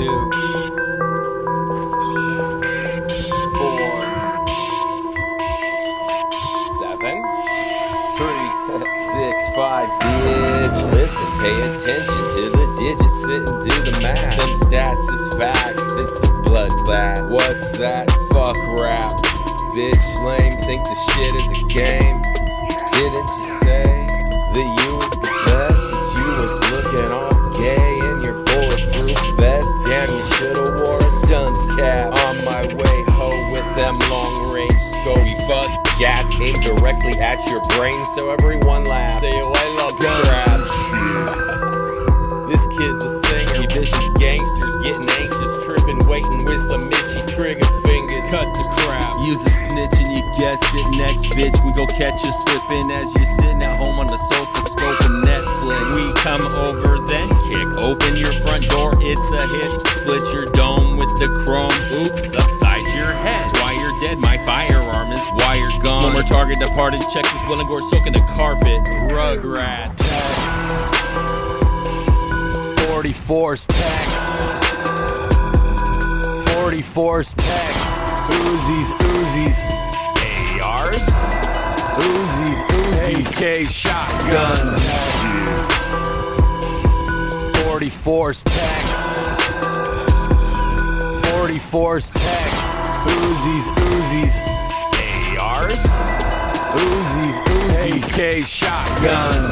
2, 4, 7, 3, 6, 5, bitch. Listen, pay attention to the digits, sit and do the math. Them stats is facts, it's a bloodbath. What's that? Fuck rap. Bitch lame, think the shit is a game. Didn't you say that you was the best, but you was looking all gay in your bulletproof vest? Damn, you should've wore a dunce cap. On my way, ho, with them long-range scopes. We bust gats aimed directly at your brain, so everyone laughs. Say, oh, I love straps. This kid's a singer. We vicious gangsters getting anxious, tripping, waiting with some itchy trigger fingers. Cut the crap. Use a snitch and you guessed it. Next, bitch, we go catch you slipping as you're sitting at home on the sofa scoping Netflix. We come over, then kick open your front door. It's a hit. Split your dome with the chrome. Oops, upside your head. That's why you're dead. My firearm is why you're gone. One more target departed. Check this Will and Gore soaking the carpet. Rugrats. 44's text. 44's text. Uzis, ARs, Uzis, AK shotguns. 44's text. 44's text. Uzis, ARs, Uzis, AK shotguns.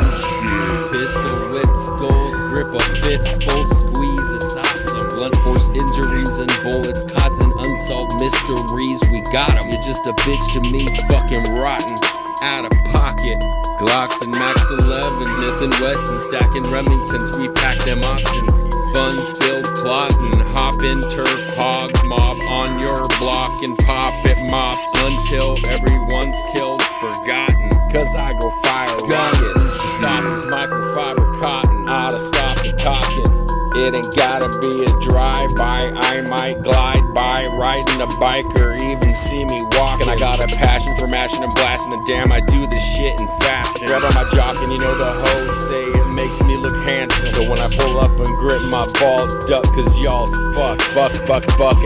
Pistol whip skulls, grip a fistful, squeeze, it's awesome. Blunt force injuries and bullets causing unsolved mysteries. We got 'em, you're just a bitch to me, fucking rotten. Out of pocket, Glocks and Max 11s, Smith and Wesson stacking Remingtons, we pack them options. Fun-filled plotting, hop in turf hogs, mob on your block and pop it mops until everyone's killed, forgotten. Cause I go fire rockets, soft as microfiber cotton. Oughta stop the talking. It ain't gotta be a drive-by, I might glide by, riding a bike or even see me walking. I got a passion for mashing and blasting, and damn, I do this shit in fashion. Red on my jock, and you know the hoes say it makes me look handsome. So when I pull up and grip my balls, duck, cause y'all's fucked. Buck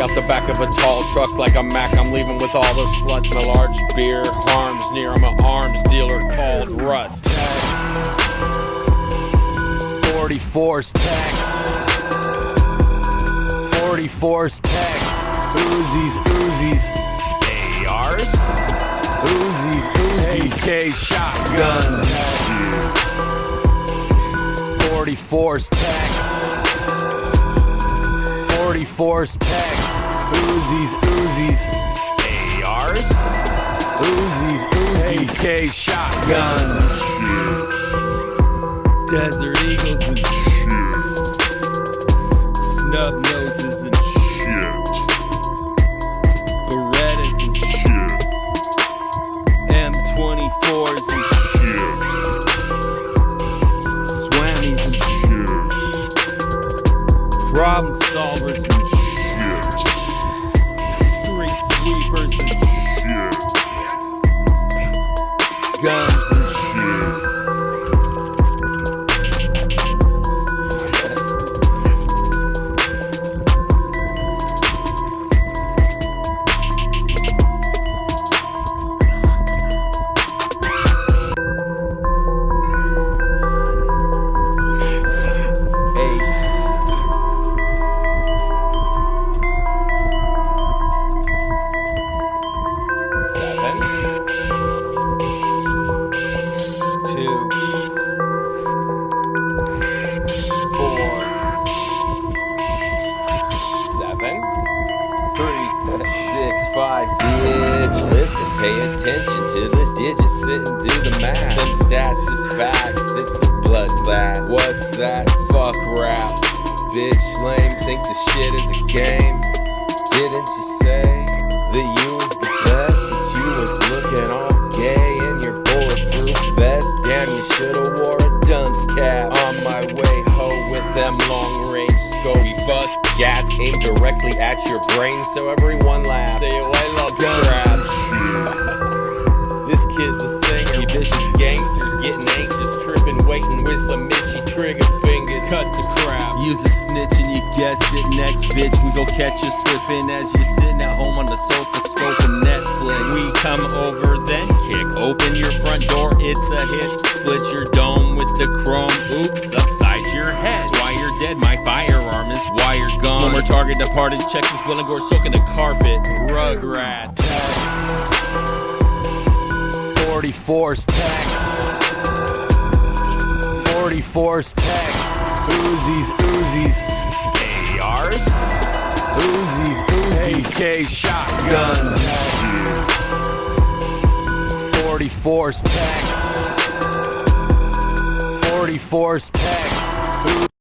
out the back of a tall truck like a Mac. I'm leaving with all the sluts. And a large beer, arms near, I'm an arms dealer called Rust. 44's text. 44's text. Uzis, ARs, Uzis, AK shotguns. 44's text. 44's text. Uzis, ARs, Uzis, AK shotguns. Desert Eagles and shit. Snub noses and shit. Berettas and shit. M24s and shit. Swammies and shit. Problem solvers and shit. Street sweepers and shit. Guns and shit. Bitch, listen, pay attention to the digits, sit and do the math. Them stats is facts, it's a bloodbath. What's that? Fuck rap. Bitch lame, think the shit is a game. Didn't you say that you was the best, but you was looking all gay in your bulletproof vest? Damn, you should've wore a dunce cap. On my way, ho, with them long-range scopes. We bust gats aimed directly at your brain, so everyone laughs. Say, oh, I love straps. This kid's a singer. We vicious gangsters getting anxious, tripping, waiting with some itchy trigger fingers. cut the crap. Use a snitch and you guessed it, next bitch. We go catch you slipping as you're sitting at home on the sofa scoping Netflix. We come over then kick open your front door, it's a hit. Split your dome with the chrome, oops, upside your head. That's why you're dead, my firearm is why you're gone. No more target departed, check this Will and Gore soaking the carpet. Rugrats. 44's text. 44's text. Uzis. ARs. Uzis. AK shotguns. 44's text. 44's text.